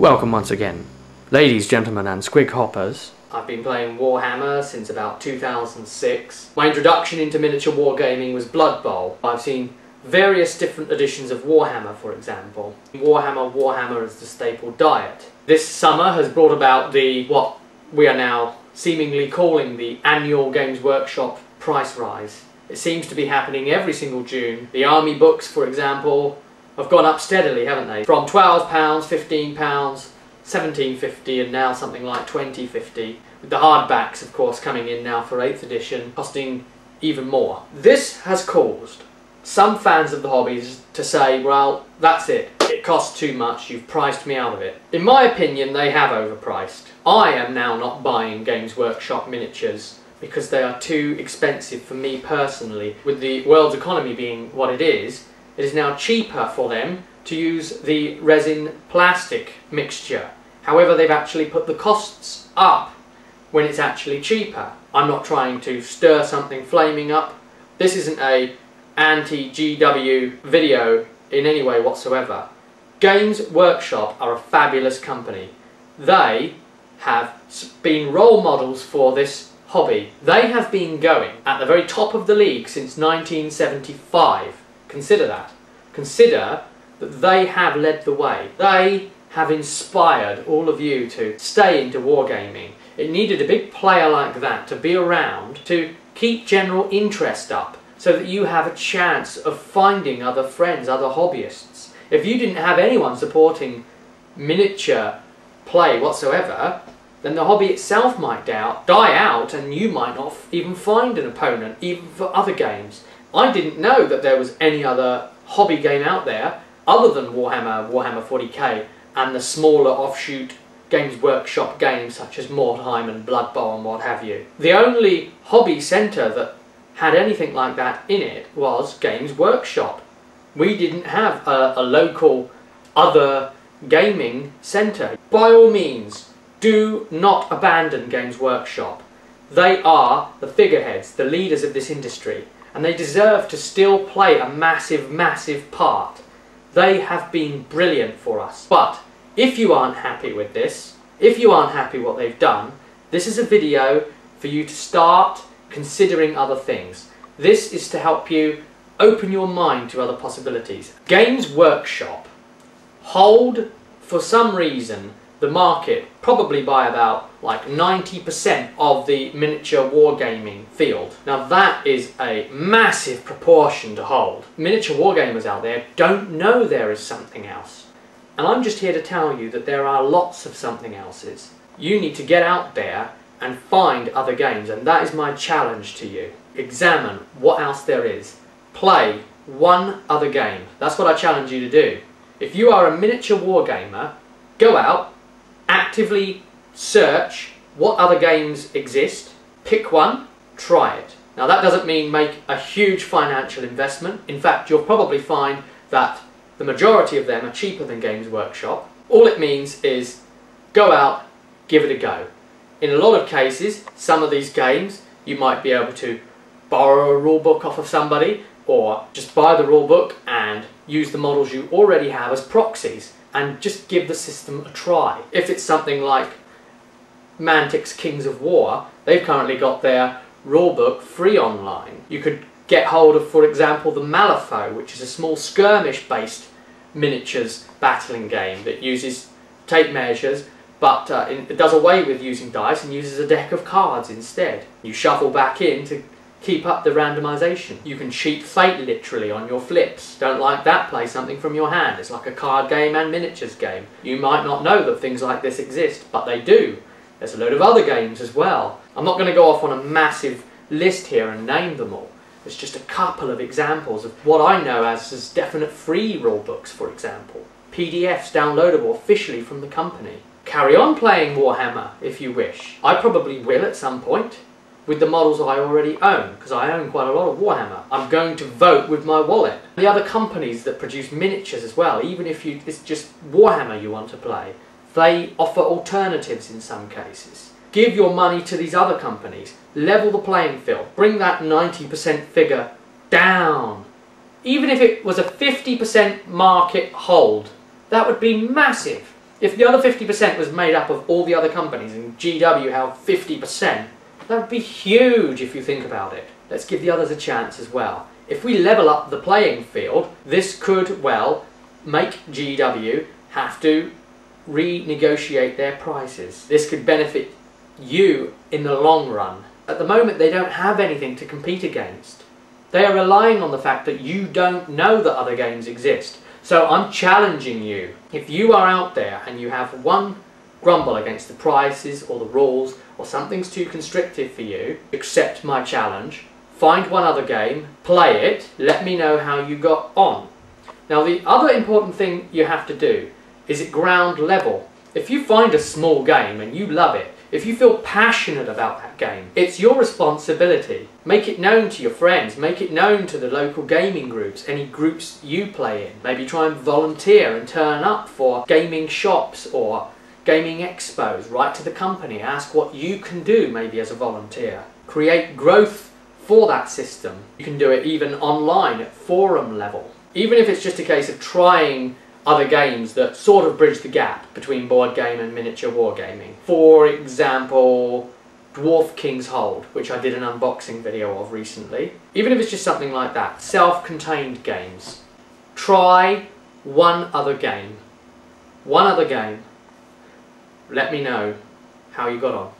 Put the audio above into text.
Welcome once again, ladies, gentlemen and squig hoppers. I've been playing Warhammer since about 2006. My introduction into miniature wargaming was Blood Bowl. I've seen various different editions of Warhammer, for example. Warhammer is the staple diet. This summer has brought about what we are now seemingly calling the annual Games Workshop price rise. It seems to be happening every single June. The army books, for example, have gone up steadily, haven't they? From £12, £15, £17.50 and now something like £20.50. With the hardbacks, of course, coming in now for 8th edition, costing even more. This has caused some fans of the hobbies to say, well, that's it. It costs too much, you've priced me out of it. In my opinion, they have overpriced. I am now not buying Games Workshop miniatures because they are too expensive for me personally. With the world's economy being what it is now cheaper for them to use the resin plastic mixture. However, they've actually put the costs up when it's actually cheaper. I'm not trying to stir something flaming up. This isn't a anti-GW video in any way whatsoever. Games Workshop are a fabulous company. They have been role models for this hobby. They have been going at the very top of the league since 1975. Consider that. Consider that they have led the way. They have inspired all of you to stay into wargaming. It needed a big player like that to be around to keep general interest up so that you have a chance of finding other friends, other hobbyists. If you didn't have anyone supporting miniature play whatsoever, then the hobby itself might die out and you might not even find an opponent, even for other games. I didn't know that there was any other hobby game out there other than Warhammer, Warhammer 40k, and the smaller offshoot Games Workshop games such as Mordheim and Blood Bowl and what have you. The only hobby centre that had anything like that in it was Games Workshop. We didn't have a local other gaming centre. By all means, do not abandon Games Workshop. They are the figureheads, the leaders of this industry. And they deserve to still play a massive, massive part. They have been brilliant for us. But if you aren't happy with this, if you aren't happy what they've done, this is a video for you to start considering other things. This is to help you open your mind to other possibilities. Games Workshop hold, for some reason, the market probably by about like 90% of the miniature wargaming field. Now that is a massive proportion to hold. Miniature wargamers out there don't know there is something else. And I'm just here to tell you that there are lots of something elses. You need to get out there and find other games, and that is my challenge to you. Examine what else there is. Play one other game. That's what I challenge you to do. If you are a miniature wargamer, go out, actively search what other games exist, pick one, try it. Now that doesn't mean make a huge financial investment. In fact, you'll probably find that the majority of them are cheaper than Games Workshop. All it means is go out, give it a go. In a lot of cases, some of these games you might be able to borrow a rulebook off of somebody or just buy the rulebook and use the models you already have as proxies and just give the system a try. If it's something like Mantic's Kings of War, they've currently got their rulebook free online. You could get hold of, for example, the Malifaux, which is a small skirmish-based miniatures battling game that uses tape measures, but it does away with using dice and uses a deck of cards instead. You shuffle back in to keep up the randomisation. You can cheat fate literally on your flips. Don't like that? Play something from your hand. It's like a card game and miniatures game. You might not know that things like this exist, but they do. There's a load of other games as well. I'm not going to go off on a massive list here and name them all. There's just a couple of examples of what I know as definite free rulebooks, for example. PDFs downloadable officially from the company. Carry on playing Warhammer if you wish. I probably will at some point, with the models I already own, because I own quite a lot of Warhammer. I'm going to vote with my wallet. The other companies that produce miniatures as well, even if it's just Warhammer you want to play, they offer alternatives in some cases. Give your money to these other companies. Level the playing field. Bring that 90% figure down. Even if it was a 50% market hold, that would be massive. If the other 50% was made up of all the other companies and GW held 50%, that would be huge if you think about it. Let's give the others a chance as well. If we level up the playing field, this could, well, make GW have to renegotiate their prices. This could benefit you in the long run. At the moment, they don't have anything to compete against. They are relying on the fact that you don't know that other games exist. So I'm challenging you. If you are out there and you have one grumble against the prices or the rules or something's too constrictive for you, accept my challenge. Find one other game, play it, let me know how you got on. Now the other important thing you have to do is at ground level. If you find a small game and you love it, if you feel passionate about that game, it's your responsibility. Make it known to your friends, make it known to the local gaming groups, any groups you play in. Maybe try and volunteer and turn up for gaming shops or gaming expos. Write to the company, ask what you can do maybe as a volunteer. Create growth for that system. You can do it even online at forum level. Even if it's just a case of trying other games that sort of bridge the gap between board game and miniature wargaming. For example, Dwarf King's Hold, which I did an unboxing video of recently. Even if it's just something like that, self-contained games. Try one other game. One other game. Let me know how you got on.